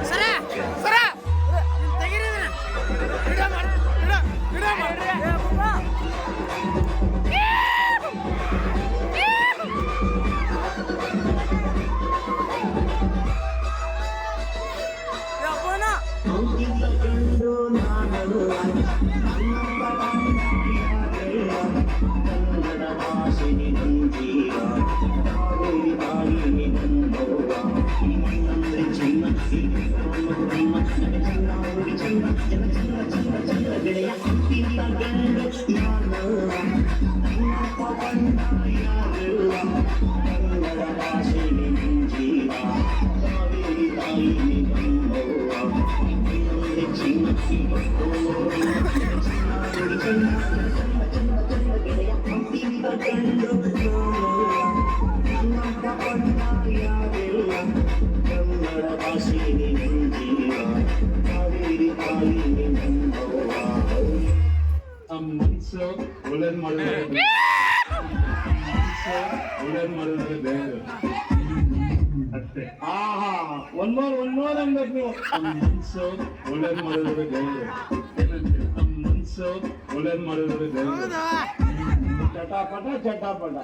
ಸರ ಸರ ತೆಗೀರಿ ವಿಡಿಯೋ ಮಾಡಿ ವಿಡಿಯೋ ಮಾಡ್ರಿ ಒಳ್ಳೇದು ಮಾಡಿದ್ರೆ ಅಷ್ಟೇ. ಆಹಾ ಒನ್ ಮೋರ್ ಅನ್ಬೇಕು ನೀವು. ಮನ್ಸು ಒಳ್ಳೇದು ಮಾಡಿದ್ರೆ ದೇವರು, ಮನ್ಸು ಒಳ್ಳೇದು ಮಾಡಿದ್ರೆ ದೇವರು. ಚಟಾಪಟ ಚಟಾಪಟ.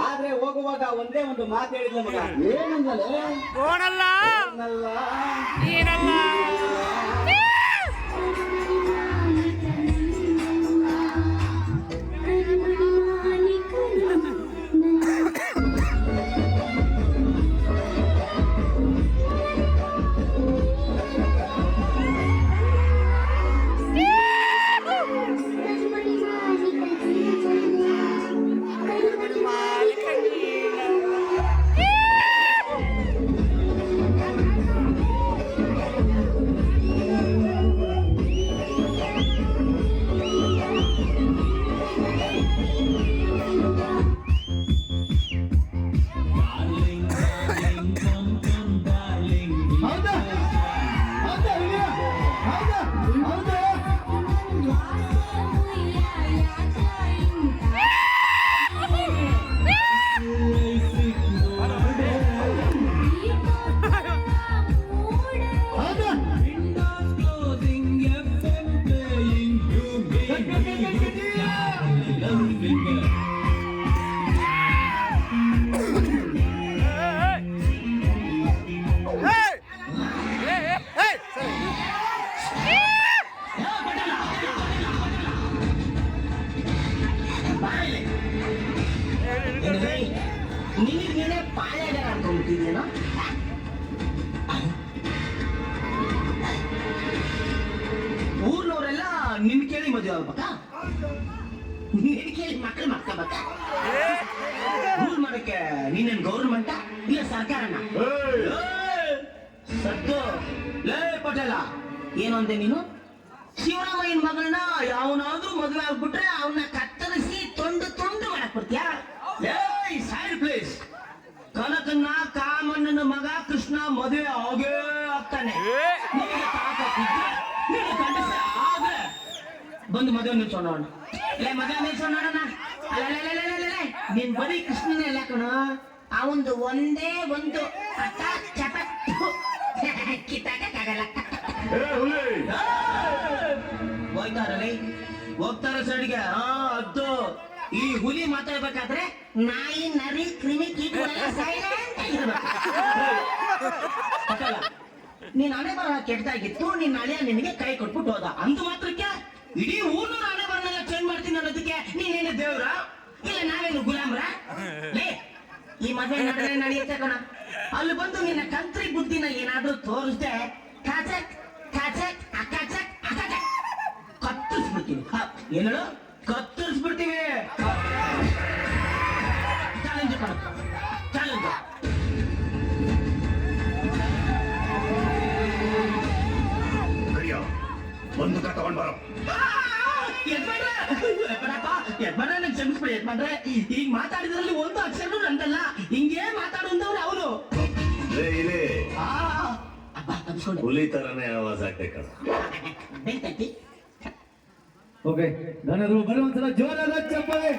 ಆದ್ರೆ ಹೋಗುವಾಗ ಒಂದೇ ಒಂದು ಮಾತು ಹೇಳಿದ್ಲ ಮಗ. ಏನಂದಲೇ? ಓಣಲ್ಲ ನೀನಲ್ಲ. ನೀನೇ ಪಾಯಗಾರ ಅನ್ಕೊಂಡ್ಬಿಟ್ಟಿದ್ಯೇನೋ. ಊರ್ನವರೆಲ್ಲ ನಿನ್ ಕೇಳಿ ಮದುವೆ ಆಗ್ಬೇಕಾ? ನಿನ್ ಕೇಳಿ ಮಕ್ಕಳು ಮಾಡ್ಕೋಬೇಕ? ರೂಲ್ ಮಾಡಕ್ಕೆ ನೀನೇನ್ ಗೌರ್ಮೆಂಟ ಇಲ್ಲ ಸರ್ಕಾರನ? ಸದ್ದು ಲೇ ಪಟೇಲ, ಏನು ಅಂದೆ ನೀನು? ಶಿವರಾಮಯ್ಯನ ಮಗಳನ್ನ ಯಾವನಾದ್ರೂ ಮದುವೆ ಆಗ್ಬಿಟ್ರೆ ಅವನ್ನ ಕತ್ತರಿಸಿ ತುಂಡು ತುಂಡು ಮಾಡಕ್ ಬರ್ತೀಯ? Side place. ಕನಕನ್ನ ಕಾಮಣ್ಣನ ಮಗ ಕೃಷ್ಣ ಮದುವೆ ಆಗೇ ಆಗ್ತಾನೆ. ಬಂದು ಮದುವೆ ನಿಲ್ಸೋಣ. ಮದುವೆ ನಿಲ್ಸೋಣ. ನೀನ್ ಬರೀ ಕೃಷ್ಣನೇ ಎಲ್ಲ ಕಣ, ಅವಂದು ಒಂದೇ ಒಂದು ಕಿತ್ತಾಗಲ್ಲ. ಹೋಯ್ತಾರಲ್ಲಿ ಹೋಗ್ತಾರ ಸೈಡ್ಗೆ. ಅದ್ದು ಈ ಹುಲಿ ಮಾತಾಡ್ಬೇಕಾದ್ರೆ ನಾಯಿ ನರಿ ಕ್ರಿಮಿ ಕೀಟಗಳೆಲ್ಲ ಸೈಲೆಂಟ್ ಆಗಿರ್ಬೇಕು. ನೀನ್ ಹಣೆ ಬರ ಕೆಟ್ಟದಾಗಿತ್ತು, ನಿನ್ನ ಹಳೆಯ ನಿನಗೆ ಕೈ ಕೊಟ್ಬಿಟ್ಟು ಹೋದ. ಅಂದು ಮಾತ್ರಕ್ಕೆ ಇಡೀ ಊರ್ನ ಹಣೆ ಬರನೆಲ್ಲ ಚೇಂಜ್ ಮಾಡ್ತೀನಿ ಅನ್ನೋದಕ್ಕೆ ಮಾಡೋದಕ್ಕೆ ನೀನೇನು ದೇವ್ರ ಇಲ್ಲ ನಾವೇನು ಗುಲಾಮ್ರ ಲೇ ಈ ಮದುವೆ ನಡೆದ್ರೆ ನಡೆಯುತ್ತೆ ಕಣ ಅಲ್ಲಿ ಬಂದು ನಿನ್ನ ಕಂತ್ರಿ ಬುದ್ಧಿನ ಏನಾದ್ರೂ ತೋರಿಸ್ದೆ ಕಾಚಕ್ ಕಾಚಕ್ ಅಕಾಚಕ್ ಅಕಾಚಕ್ ಕತ್ತರಿಸ್ಬಿಡ್ತೀವಿ ಏನು ಕತ್ತರಿಸ್ಬಿಡ್ತೀವಿ ಚಾಲೆಂಜ್ ಕಣ ಚಾಲೆಂಜ್ ಬಂದು ತಗೊಂಡ್ ಬರೋ ಯಜಮಾನ ಕ್ಷಮಿಸ್ಬಿಡಿ ಯಜಮಾನ್ರೆ ಈಗ ಮಾತಾಡಿದ್ರಲ್ಲಿ ಒಂದು ಅಕ್ಷರ ನಂದಲ್ಲ ಹಿಂಗೇ ಮಾತಾಡುವಂತವ್ರು ಅವನು ಇಲ್ಲಿ ಅಬ್ಬಾ ತಪ್ಪಿಸ್ಕೊಂಡು ಹುಲಿ ತರನೇ ಆವಾಜ್ ಆಗ್ಬೇಕಲ್ಲ ಬೆಂಕಿ ಓಕೆ ಧನರು ಬರುವಂತಹ ಜೋರಾದ ಚಪ್ಪಾಳೆ